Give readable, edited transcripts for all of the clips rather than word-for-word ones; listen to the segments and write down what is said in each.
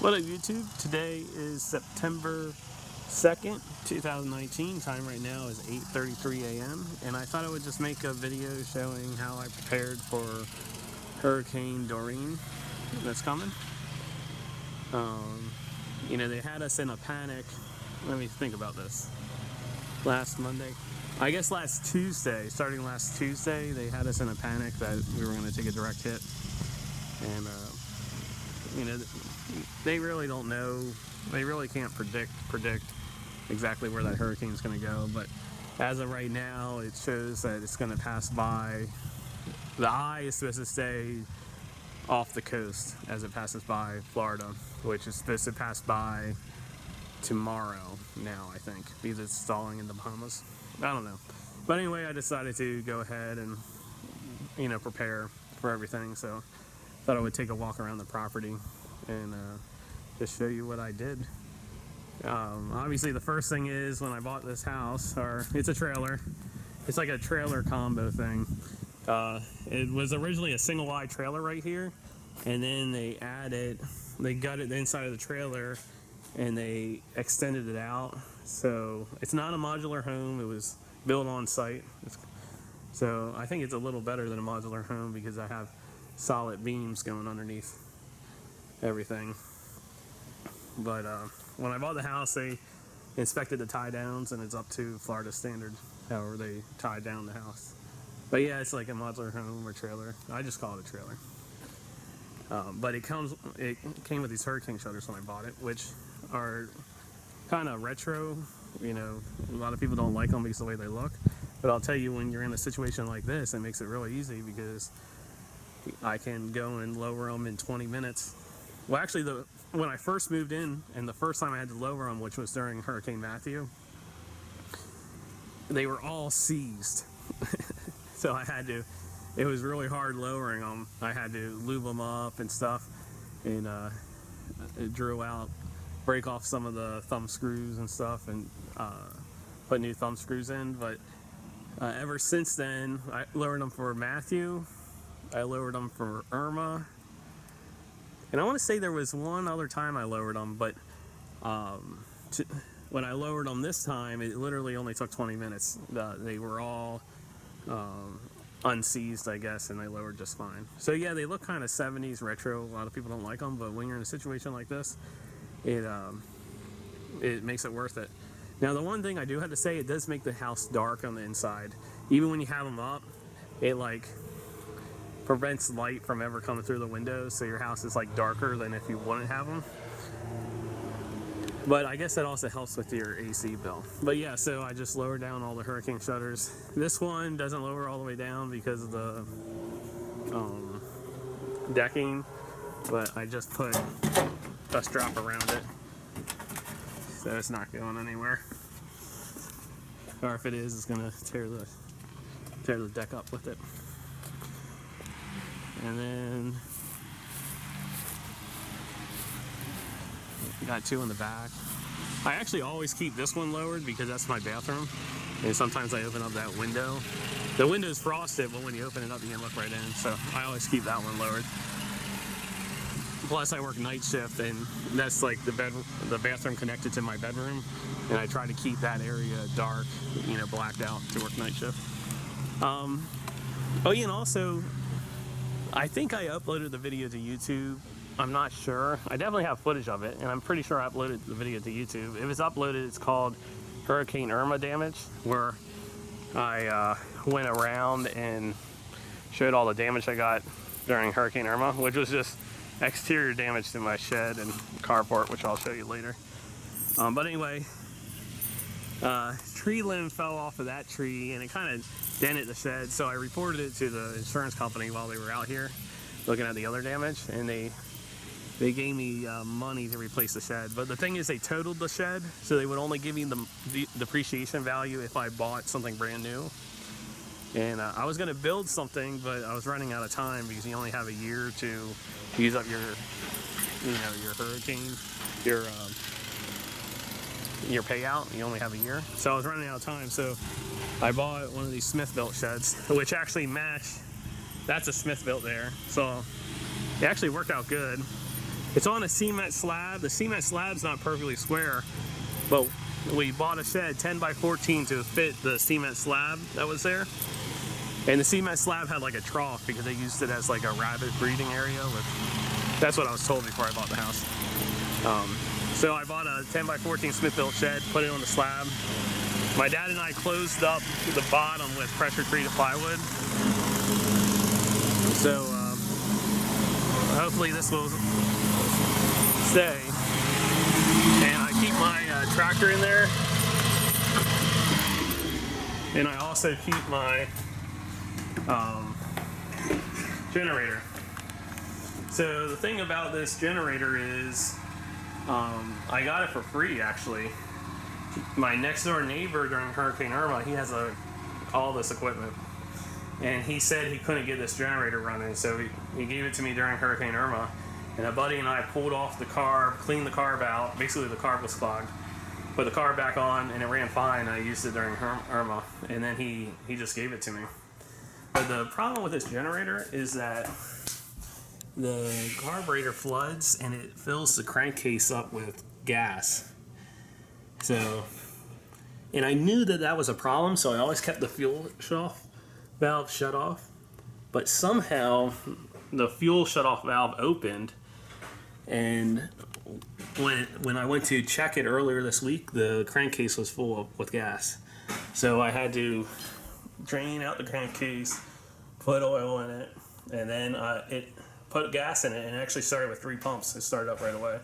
What up, YouTube? Today is September 2nd, 2019. Time right now is 8:33 a.m. And I thought I would just make a video showing how I prepared for Hurricane Dorian that's coming. They had us in a panic. Let me think about this. Last Monday, I guess starting last Tuesday, they had us in a panic that we were going to take a direct hit. And, they really don't know. They really can't predict exactly where that hurricane's going to go. But as of right now, it shows that it's going to pass by. The eye is supposed to stay off the coast as it passes by Florida, which is supposed to pass by tomorrow now, I think, because it's stalling in the Bahamas. I don't know. But anyway, I decided to go ahead and, prepare for everything. So thought I would take a walk around the property and just show you what I did. Obviously, the first thing is when I bought this house, it's a trailer. It's like a trailer combo thing. It was originally a single wide trailer right here, and then they gutted the inside of the trailer and they extended it out. So it's not a modular home. It was built on site. So I think it's a little better than a modular home because I have solid beams going underneath everything. But when I bought the house, they inspected the tie downs, and it's up to Florida standard, however they tie down the house. But yeah, it's like a modular home or trailer. I just call it a trailer. But it came with these hurricane shutters when I bought it, which are kind of retro. A lot of people don't like them because of the way they look. But I'll tell you, when you're in a situation like this, it makes it really easy because I can go and lower them in 20 minutes. Well, actually, when I first moved in, and the first time I had to lower them, which was during Hurricane Matthew, they were all seized. So it was really hard lowering them. I had to lube them up and stuff, and break off some of the thumb screws and stuff, and put new thumb screws in. But ever since then, I lowered them for Matthew. I lowered them for Irma. And I want to say there was one other time I lowered them, but when I lowered them this time, it literally only took 20 minutes. They were all unseized, I guess, and they lowered just fine. So yeah, they look kind of 70s retro. A lot of people don't like them, but when you're in a situation like this, it makes it worth it. Now, the one thing I do have to say, it does make the house dark on the inside. Even when you have them up, it prevents light from ever coming through the windows, so your house is darker than if you wouldn't have them. But I guess that also helps with your AC bill. But yeah, so I just lowered down all the hurricane shutters. This one doesn't lower all the way down because of the decking, but I just put a strap around it, so it's not going anywhere. Or if it is, it's gonna tear the deck up with it. And then got two in the back. I actually always keep this one lowered because that's my bathroom, and sometimes I open up that window. The window's frosted, but when you open it up, you can look right in. So I always keep that one lowered. Plus, I work night shift, and that's the bathroom connected to my bedroom, and I try to keep that area dark, blacked out to work night shift. And also, I think I uploaded the video to YouTube. I'm not sure. I definitely have footage of it, and I'm pretty sure I uploaded the video to YouTube. If it's uploaded, it's called Hurricane Irma Damage, where I went around and showed all the damage I got during Hurricane Irma, which was just exterior damage to my shed and carport, which I'll show you later. But anyway, tree limb fell off of that tree, and it kind of dented the shed, so I reported it to the insurance company while they were out here looking at the other damage, and they gave me money to replace the shed. But the thing is, they totaled the shed, so they would only give me the depreciation value if I bought something brand new. And I was going to build something, but I was running out of time because you only have a year to use up your hurricane, your payout. You only have a year, so I was running out of time. So I bought one of these Smith-built sheds, which actually match. That's a Smith-built there, so it actually worked out good. It's on a cement slab. The cement slab's not perfectly square, but we bought a shed 10 by 14 to fit the cement slab that was there. And the cement slab had like a trough because they used it as like a rabbit breeding area. That's what I was told before I bought the house. So I bought a 10 by 14 Smith-built shed, put it on the slab. My dad and I closed up the bottom with pressure-treated plywood. So hopefully this will stay. And I keep my tractor in there. And I also keep my generator. So the thing about this generator is I got it for free actually. My next door neighbor during Hurricane Irma, he has all this equipment. And he said he couldn't get this generator running, so he gave it to me during Hurricane Irma. And a buddy and I pulled off the carb, cleaned the carb out. Basically the carb was clogged. Put the carb back on and it ran fine. I used it during Irma. And then he just gave it to me. But the problem with this generator is that the carburetor floods and it fills the crankcase up with gas. So, and I knew that was a problem, so I always kept the fuel valve shut off. But somehow the fuel shut-off valve opened, and when I went to check it earlier this week, the crankcase was full with gas. So I had to drain out the crankcase, put oil in it, and then it put gas in it, and it actually started with 3 pumps. It started up right away.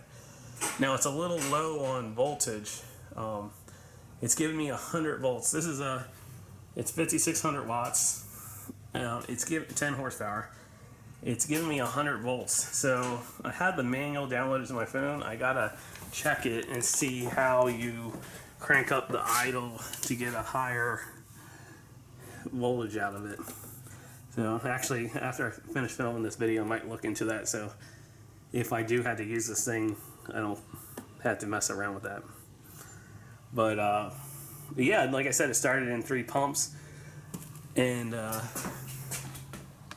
Now it's a little low on voltage. It's giving me 100 volts. This is it's 5,600 watts. It's 10 horsepower. It's giving me 100 volts. So I had the manual downloaded to my phone. I gotta check it and see how you crank up the idle to get a higher voltage out of it. So actually, after I finish filming this video, I might look into that. So if I do have to use this thing, I don't have to mess around with that. But yeah, like I said, it started in 3 pumps. And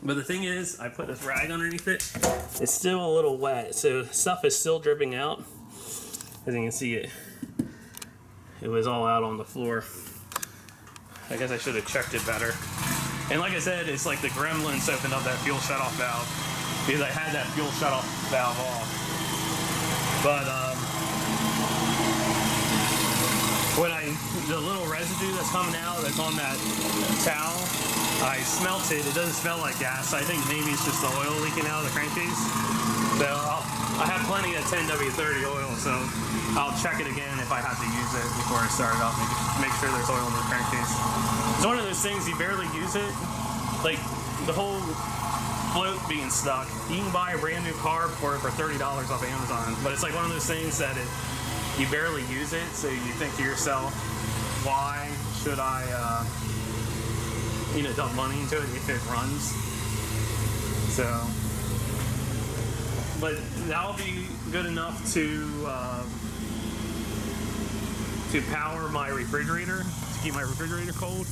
but the thing is, I put this rag underneath it. It's still a little wet, so stuff is still dripping out. As you can see, it was all out on the floor. I guess I should have checked it better. And like I said, it's like the gremlins opened up that fuel shutoff valve because I had that fuel shutoff valve off. But the little residue that's coming out that's on that towel, I smelt it. It doesn't smell like gas. So I think maybe it's just the oil leaking out of the crankcase. So I have plenty of 10W30 oil, so I'll check it again if I have to use it before I start it up. Make sure there's oil in the crankcase. It's one of those things, you barely use it. Like the whole float being stuck. You can buy a brand new carb for $30 off Amazon, but it's like one of those things that you barely use it, so you think to yourself, why should I dump money into it if it runs? So, but that'll be good enough to power my refrigerator, to keep my refrigerator cold,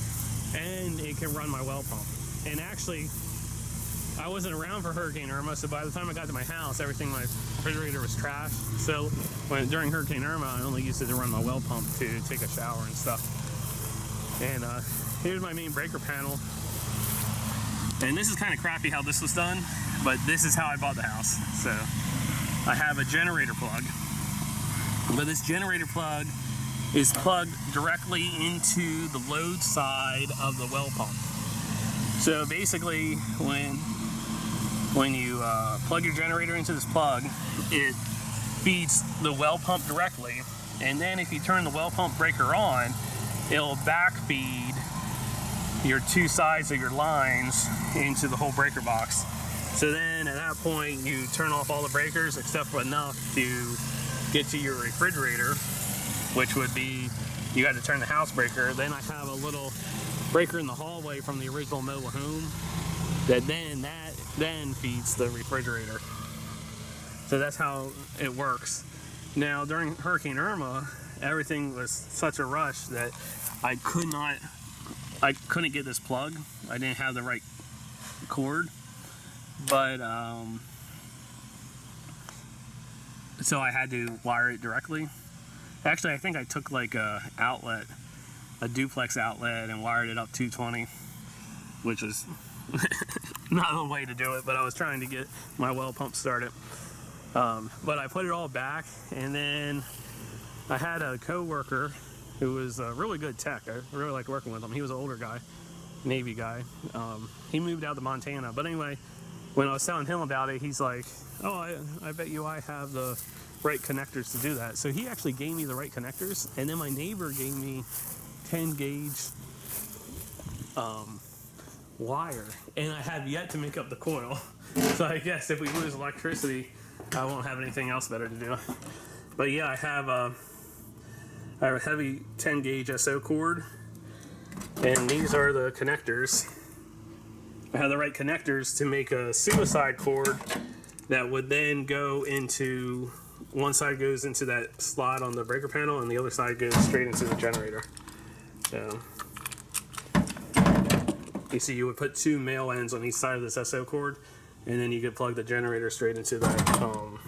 and it can run my well pump. And actually, I wasn't around for Hurricane Irma, so by the time I got to my house, my refrigerator was trashed. So during Hurricane Irma, I only used it to run my well pump to take a shower and stuff. And here's my main breaker panel. And this is kind of crappy how this was done, but this is how I bought the house. So I have a generator plug, but this generator plug is plugged directly into the load side of the well pump. So basically, when you plug your generator into this plug, it feeds the well pump directly, and then if you turn the well pump breaker on, it'll backfeed your 2 sides of your lines into the whole breaker box. So then at that point, you turn off all the breakers except for enough to get to your refrigerator, which would be, you got to turn the house breaker. Then I have a little breaker in the hallway from the original mobile home that then feeds the refrigerator. So that's how it works. Now during Hurricane Irma, everything was such a rush that I couldn't get this plug. I didn't have the right cord. But so I had to wire it directly. Actually, I think I took like a outlet, a duplex outlet, and wired it up 220, which was not the way to do it, but I was trying to get my well pump started. But I put it all back, and then I had a co-worker who was a really good tech. I really liked working with him. He was an older guy, Navy guy. He moved out to Montana. But anyway, when I was telling him about it, he's like, oh, I bet you I have the right connectors to do that. So he actually gave me the right connectors, and then my neighbor gave me 10 gauge wire, and I have yet to make up the coil. So I guess if we lose electricity, I won't have anything else better to do. But yeah, I have a heavy 10 gauge SO cord, and these are the connectors. I have the right connectors to make a suicide cord that would then go into, one side goes into that slot on the breaker panel, and the other side goes straight into the generator. So you see, you would put 2 male ends on each side of this SO cord, and then you could plug the generator straight into that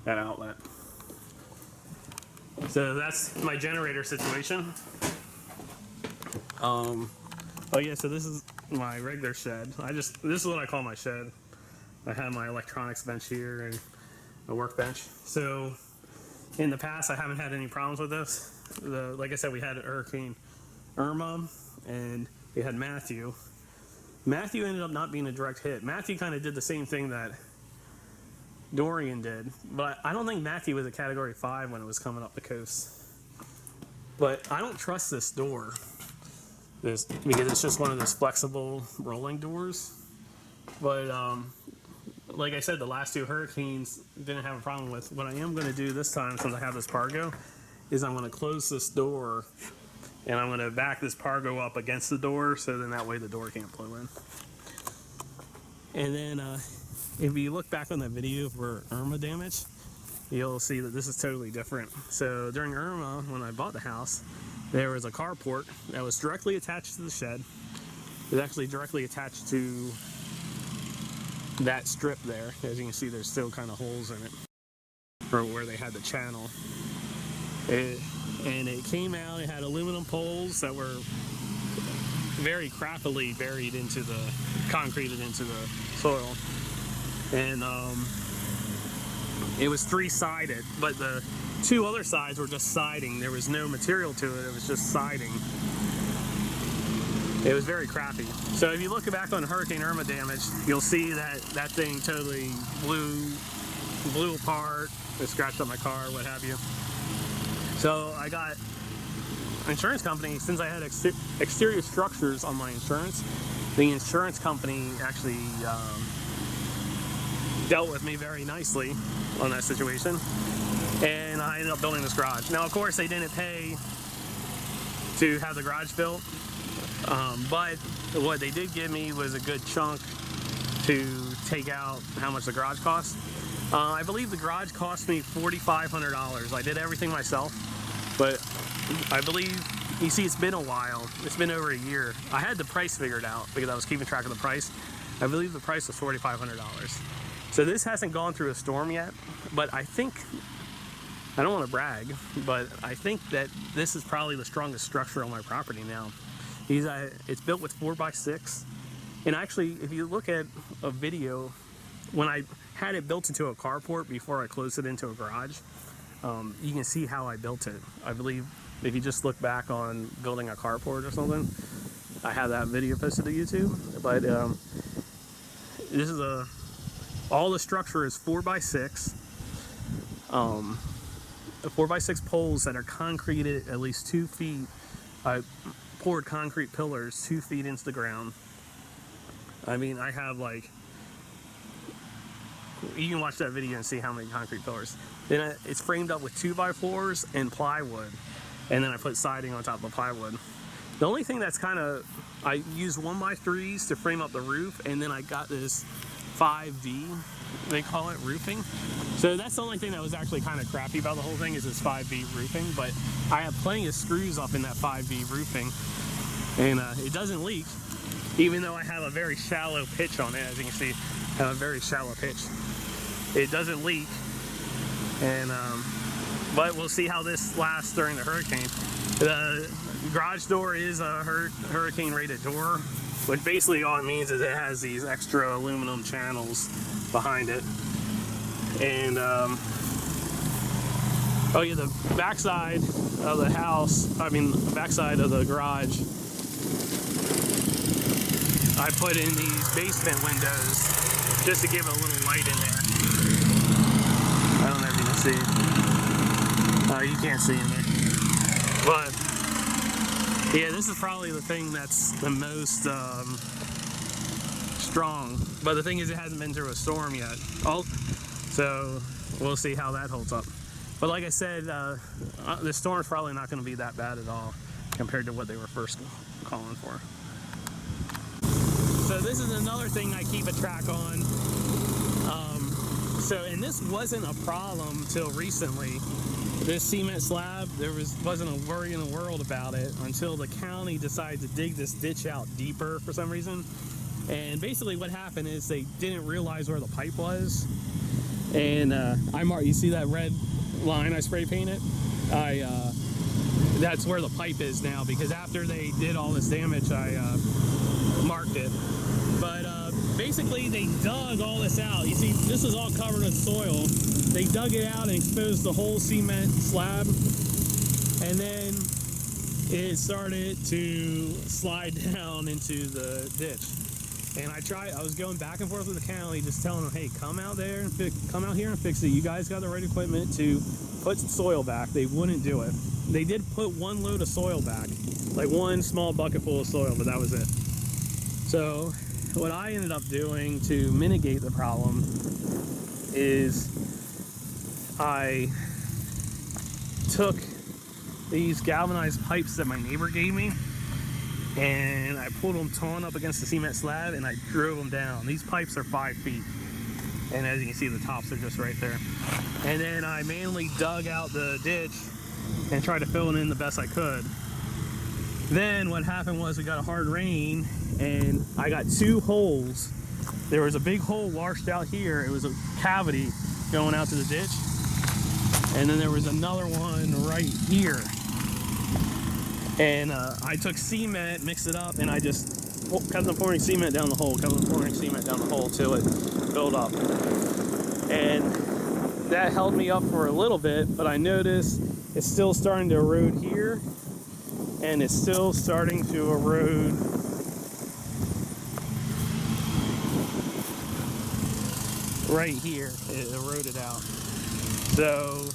that outlet. So that's my generator situation. Oh yeah, so this is my regular shed. This is what I call my shed. I have my electronics bench here and a workbench. So in the past, I haven't had any problems with this. Like I said, we had Hurricane Irma, and we had Matthew. Matthew ended up not being a direct hit. Matthew kind of did the same thing that Dorian did, but I don't think Matthew was a Category 5 when it was coming up the coast. But I don't trust this door, because it's just one of those flexible rolling doors. But like I said, the last 2 hurricanes didn't have a problem with. What I am going to do this time, since I have this Pargo, is I'm going to close this door, and I'm going to back this Pargo up against the door, so then that way the door can't blow in. And then if you look back on that video for Irma damage, you'll see that this is totally different. So during Irma, when I bought the house, there was a carport that was directly attached to the shed. It was actually directly attached to that strip there. As you can see, there's still kind of holes in it for where they had the channel. And it came out, it had aluminum poles that were very crappily buried into the, concreted into the soil. And it was 3-sided, but the 2 other sides were just siding. There was no material to it, it was just siding. It was very crappy. So if you look back on Hurricane Irma damage, you'll see that that thing totally blew apart. It scratched up my car, what have you. So I got an insurance company, since I had exterior structures on my insurance, the insurance company actually dealt with me very nicely on that situation, and I ended up building this garage. Now, of course, they didn't pay to have the garage built, but what they did give me was a good chunk to take out how much the garage cost. I believe the garage cost me $4,500. I did everything myself, but I believe, you see, it's been a while. It's been over a year. I had the price figured out because I was keeping track of the price. I believe the price was $4,500. So this hasn't gone through a storm yet, but I think, I don't want to brag, but I think that this is probably the strongest structure on my property now. It's built with 4x6, and actually, if you look at a video, when I had it built into a carport before I closed it into a garage, you can see how I built it. I believe if you just look back on building a carport or something, I have that video posted to YouTube. But this is all the structure is 4x6. 4x6 poles that are concreted at least 2 feet. I poured concrete pillars 2 feet into the ground. I mean, I have like, you can watch that video and see how many concrete pillars. Then it's framed up with 2x4s and plywood, and then I put siding on top of the plywood. The only thing that's kind of, I used 1x3s to frame up the roof, and then I got this 5V, they call it, roofing. So that's the only thing that was actually kind of crappy about the whole thing, is this 5V roofing. But I have plenty of screws up in that 5V roofing, and it doesn't leak, even though I have a very shallow pitch on it. As you can see, I have a very shallow pitch. It doesn't leak, And but we'll see how this lasts during the hurricane. The garage door is a hurricane rated door, which basically all it means is it has these extra aluminum channels behind it. And oh yeah, the backside of the house, the backside of the garage, I put in these basement windows just to give it a little light in there. I don't know if you can see. You can't see in there. But yeah, this is probably the thing that's the most strong. But the thing is, it hasn't been through a storm yet. So we'll see how that holds up. But like I said, the storm's probably not going to be that bad at all compared to what they were first calling for. So this is another thing I keep a track on. And this wasn't a problem till recently. This cement slab, wasn't a worry in the world about it until the county decided to dig this ditch out deeper for some reason. And basically what happened is they didn't realize where the pipe was. And you see that red line I spray painted? That's where the pipe is now, because after they did all this damage, I marked it. But basically they dug all this out. You see, this is all covered with soil. They dug it out and exposed the whole cement slab, and then it started to slide down into the ditch. And I was going back and forth with the county, just telling them, hey, come out here and fix it. You guys got the right equipment to put soil back. They wouldn't do it. They did put one load of soil back, like one small bucket full of soil, but that was it. So what I ended up doing to mitigate the problem is I took these galvanized pipes that my neighbor gave me, and I pulled them taut up against the cement slab, and I drove them down. These pipes are 5 feet, and as you can see, the tops are just right there. And then I manually dug out the ditch and tried to fill it in the best I could. Then what happened was we got a hard rain, and I got 2 holes. There was a big hole washed out here. It was a cavity going out to the ditch. And then there was another one right here. And I took cement, mixed it up, and I just kept on pouring cement down the hole, till it filled up. And that held me up for a little bit, but I noticed it's still starting to erode here, and it's still starting to erode right here. It eroded out. So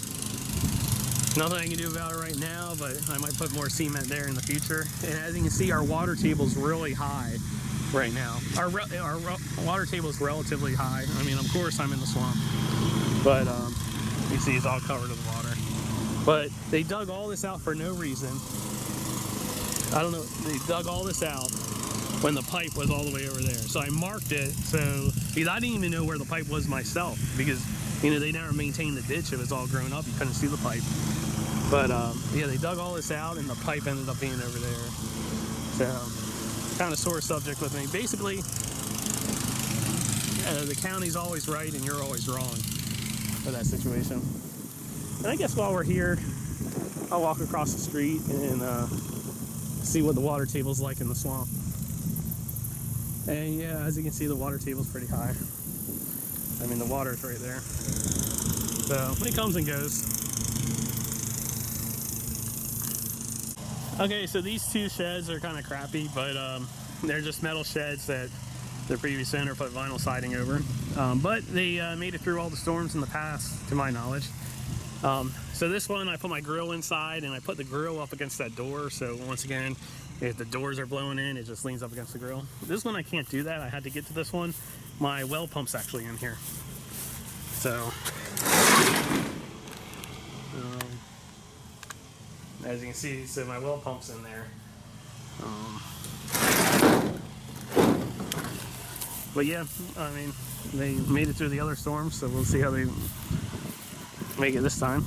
nothing I can do about it right now, but I might put more cement there in the future. And as you can see, our water table is really high right now. Our water table is relatively high. I mean, of course, I'm in the swamp, but you see it's all covered with water. But they dug all this out for no reason. I don't know. They dug all this out when the pipe was all the way over there. So I marked it. Because I didn't even know where the pipe was myself, because they never maintained the ditch. It was all grown up. You couldn't see the pipe. But yeah, they dug all this out, and the pipe ended up being over there. So kind of sore subject with me. Basically, the county's always right and you're always wrong for that situation. And I guess while we're here, I'll walk across the street and see what the water table's like in the swamp. And yeah, as you can see, the water table's pretty high. I mean, the water's right there. So it comes and goes. Okay, so these 2 sheds are kind of crappy, but they're just metal sheds that the previous owner put vinyl siding over. But they made it through all the storms in the past, to my knowledge. So this one, I put my grill inside, and I put the grill up against that door. So once again, if the doors are blowing in, it just leans up against the grill. This one, I can't do that. I had to get to this one. My well pump's actually in here. So, as you can see, so my well pump's in there. But yeah, I mean, they made it through the other storms, so we'll see how they make it this time.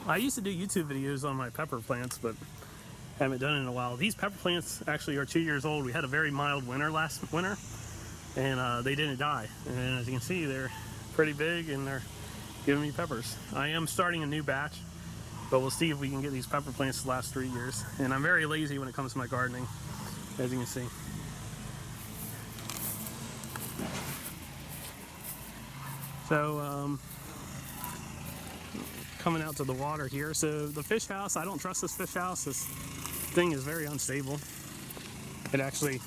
I used to do YouTube videos on my pepper plants, but haven't done it in a while. These pepper plants actually are 2 years old. We had a very mild winter last winter, and they didn't die. And as you can see, they're pretty big and they're giving me peppers. I am starting a new batch, but we'll see if we can get these pepper plants to last 3 years. And I'm very lazy when it comes to my gardening, as you can see. So coming out to the water here. So the fish house, I don't trust this fish house. This thing is very unstable. It actually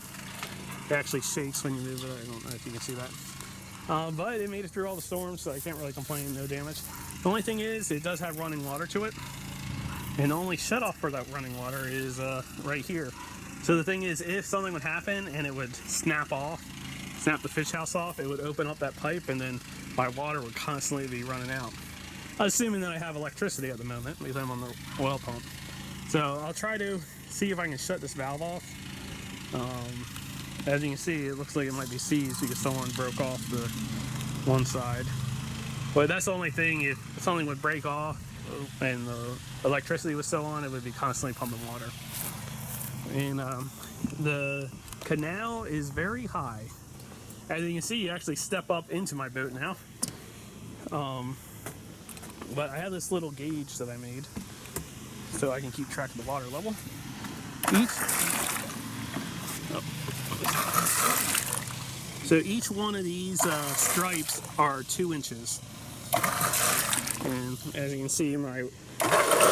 shakes when you move it. I don't know if you can see that. But it made it through all the storms, so I can't really complain, no damage. The only thing is, it does have running water to it. And the only shut off for that running water is right here. So the thing is, if something would happen and it would snap the fish house off, it would open up that pipe and then my water would constantly be running out. Assuming that I have electricity at the moment, because I'm on the oil pump. So I'll try to see if I can shut this valve off. As you can see, it looks like it might be seized because someone broke off the one side. But that's the only thing, if something would break off and the electricity was still on, it would be constantly pumping water. And the canal is very high. As you can see, you actually step up into my boat now. But I have this little gauge that I made so I can keep track of the water level. So each one of these stripes are 2 inches. And as you can see, my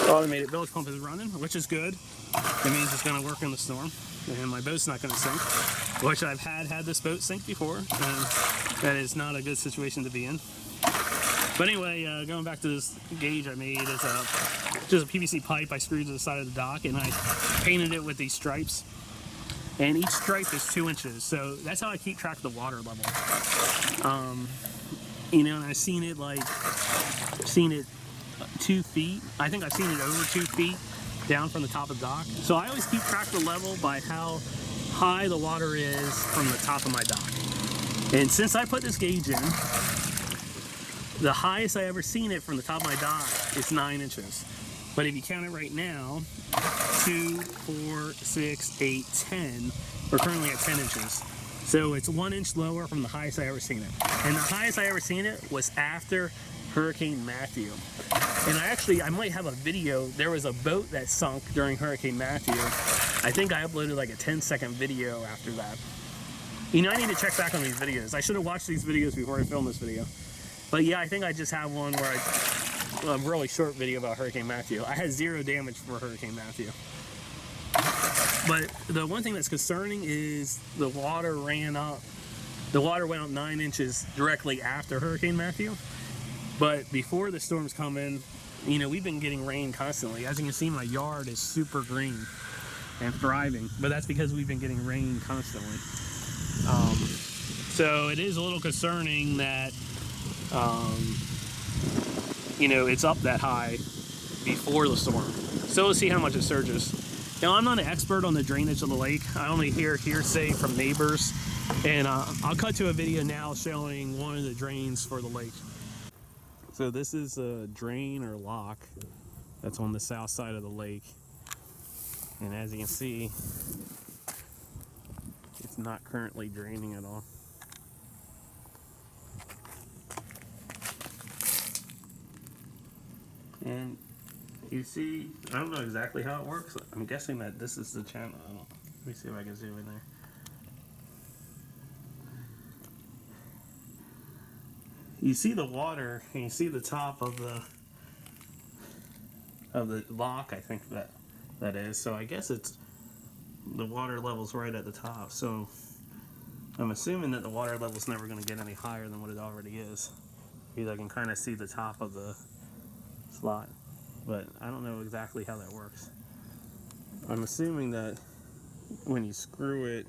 automated bilge pump is running, which is good. It means it's going to work in the storm. And my boat's not going to sink, which I've had this boat sink before, and that is not a good situation to be in. But anyway, going back to this gauge I made, is just a PVC pipe I screwed to the side of the dock, and I painted it with these stripes. And each stripe is 2 inches, so that's how I keep track of the water level. You know, and I've seen it 2 feet. I think I've seen it over 2 feet down from the top of the dock. So I always keep track of the level by how high the water is from the top of my dock. And since I put this gauge in, the highest I ever seen it from the top of my dock is 9 inches. But if you count it right now, 2, 4, 6, 8, 10, we're currently at 10 inches. So it's 1 inch lower from the highest I ever seen it. And the highest I ever seen it was after Hurricane Matthew. And I might have a video. There was a boat that sunk during Hurricane Matthew. I think I uploaded like a 10-second video after that. You know, I need to check back on these videos. I should have watched these videos before I filmed this video. But yeah, I think I just have one where a really short video about Hurricane Matthew. I had 0 damage for Hurricane Matthew. But the one thing that's concerning is the water ran up. The water went up 9 inches directly after Hurricane Matthew. But before the storms come in, you know, we've been getting rain constantly. As you can see, my yard is super green and thriving, but that's because we've been getting rain constantly. So it is a little concerning that, you know, it's up that high before the storm. So we'll see how much it surges. Now, I'm not an expert on the drainage of the lake. I only hear hearsay from neighbors, and I'll cut to a video now showing one of the drains for the lake. So this is a drain or lock that's on the south side of the lake. And as you can see, it's not currently draining at all. And you see, I don't know exactly how it works. I'm guessing that this is the channel. Let me see if I can zoom in there. You see the water, and you see the top of the lock, I think that is. So I guess it's the water level's right at the top. So I'm assuming that the water level's never going to get any higher than what it already is, because I can kind of see the top of the slot, but I don't know exactly how that works. I'm assuming that when you screw it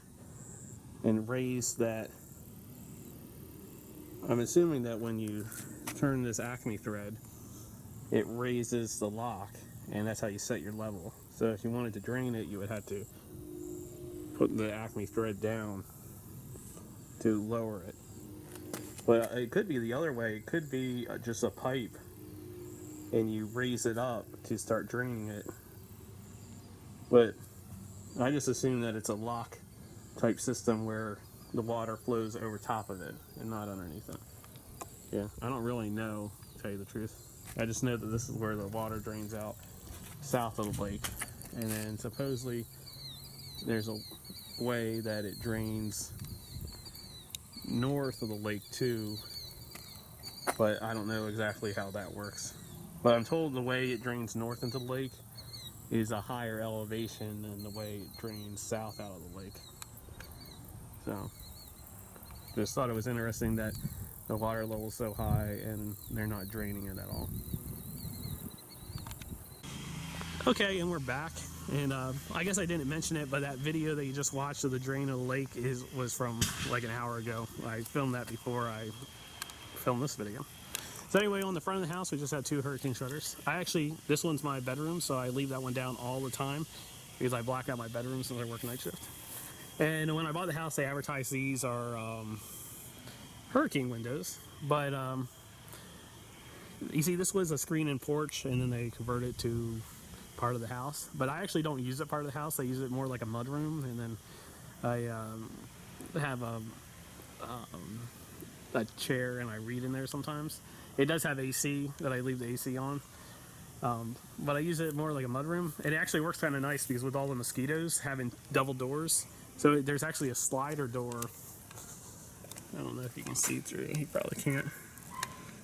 and raise that, I'm assuming that when you turn this Acme thread, it raises the lock, and that's how you set your level. So if you wanted to drain it, you would have to put the Acme thread down to lower it. But it could be the other way. It could be just a pipe, and you raise it up to start draining it. But I just assume that it's a lock type system where the water flows over top of it and not underneath it. Yeah, I don't really know, to tell you the truth. I just know that this is where the water drains out south of the lake. And then supposedly there's a way that it drains north of the lake too, but I don't know exactly how that works. But I'm told the way it drains north into the lake is a higher elevation than the way it drains south out of the lake. So, just thought it was interesting that the water level is so high and they're not draining it at all. Okay, and we're back. And I guess I didn't mention it, but that video that you just watched of the drain of the lake was from like an hour ago. I filmed that before I filmed this video. So anyway, on the front of the house, we just had 2 hurricane shutters. This one's my bedroom, so I leave that one down all the time because I black out my bedroom since I work night shift. And when I bought the house, they advertised these are hurricane windows, but you see, this was a screen and porch, and then they converted it to part of the house. But I actually don't use it part of the house. I use it more like a mud room, and then I have a chair and I read in there sometimes. It does have AC that I leave the AC on, but I use it more like a mud room. It actually works kind of nice because with all the mosquitoes having double doors, so there's actually a slider door. I don't know if you can see through. You probably can't.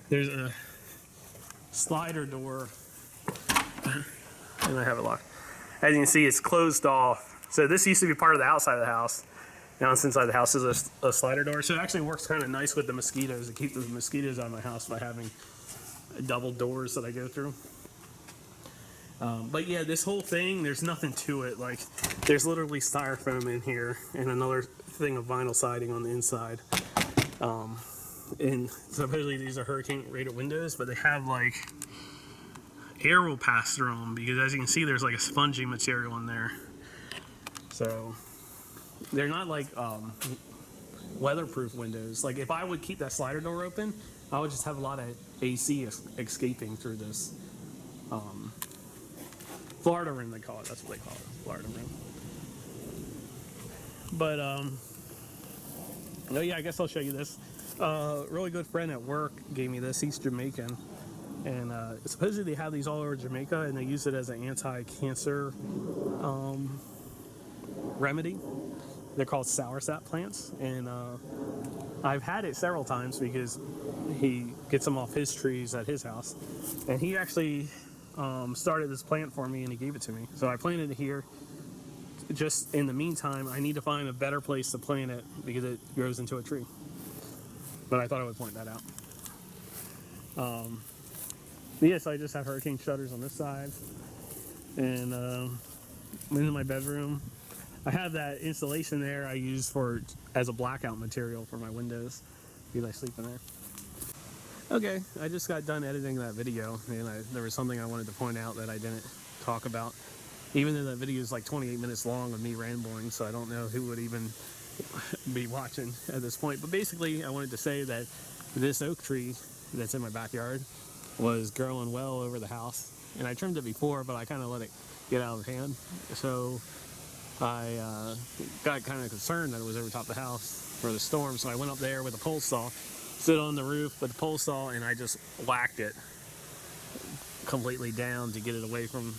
There's a slider door, and I have it locked. As you can see, it's closed off. So this used to be part of the outside of the house. Now it's inside the house is a slider door. So it actually works kind of nice with the mosquitoes to keep the mosquitoes out of my house by having double doors that I go through. But yeah, this whole thing, there's nothing to it. Like, there's literally styrofoam in here and another thing of vinyl siding on the inside. And supposedly these are hurricane rated windows, but they have like air will pass through them because, as you can see, there's like a spongy material in there. So they're not like weatherproof windows. Like, if I would keep that slider door open, I would just have a lot of AC escaping through this Florida room, they call it. That's what they call it, Florida room. But oh yeah, I guess I'll show you this. Really good friend at work gave me this. He's Jamaican, and supposedly they have these all over Jamaica, and they use it as an anti-cancer remedy. They're called soursop plants, and I've had it several times because he gets them off his trees at his house, and he actually started this plant for me, and he gave it to me. So I planted it here. Just in the meantime, I need to find a better place to plant it because it grows into a tree. But I thought I would point that out. Yes, I just have hurricane shutters on this side, and I'm in my bedroom. I have that insulation there I use as a blackout material for my windows because I sleep in there. Okay, I just got done editing that video, and there was something I wanted to point out that I didn't talk about. Even though that video is like 28 minutes long of me rambling, so I don't know who would even be watching at this point. But basically, I wanted to say that this oak tree that's in my backyard was growing well over the house. And I trimmed it before, but I kind of let it get out of hand. So I got kind of concerned that it was over top of the house for the storm. So I went up there with a pole saw, stood on the roof with the pole saw, and I just whacked it completely down to get it away from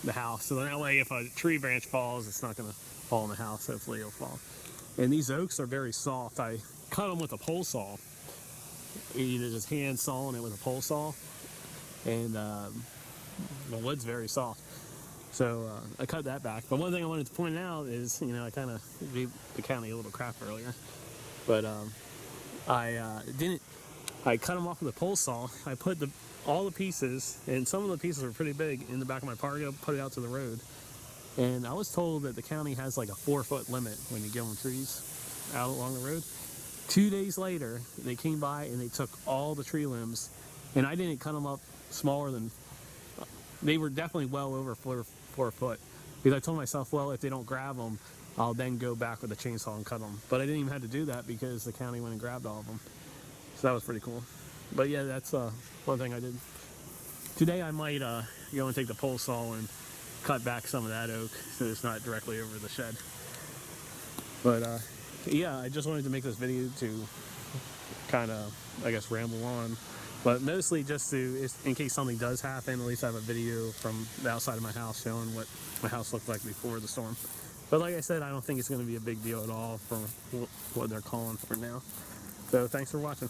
the house. So that way, if a tree branch falls, it's not going to fall in the house. Hopefully it'll fall. And these oaks are very soft. I cut them with a pole saw. You just hand sawing it with a pole saw, and the wood's very soft. So I cut that back. But one thing I wanted to point out is, I kind of gave the county a little crap earlier, but I cut them off with a pole saw. I put all the pieces, and some of the pieces are pretty big, in the back of my Pargo, put it out to the road. And I was told that the county has like a 4-foot limit when you give them trees out along the road. 2 days later, they came by and they took all the tree limbs, and I didn't cut them up smaller than, they were definitely well over 4 foot. Because I told myself, well, if they don't grab them, I'll then go back with a chainsaw and cut them. But I didn't even have to do that because the county went and grabbed all of them. So that was pretty cool. But yeah, that's one thing I did. Today I might go and take the pole saw and cut back some of that oak so it's not directly over the shed. But yeah, I just wanted to make this video to kind of, I guess, ramble on, but mostly just to, in case something does happen, at least I have a video from the outside of my house showing what my house looked like before the storm. But like I said, I don't think it's going to be a big deal at all for what they're calling for now. So thanks for watching.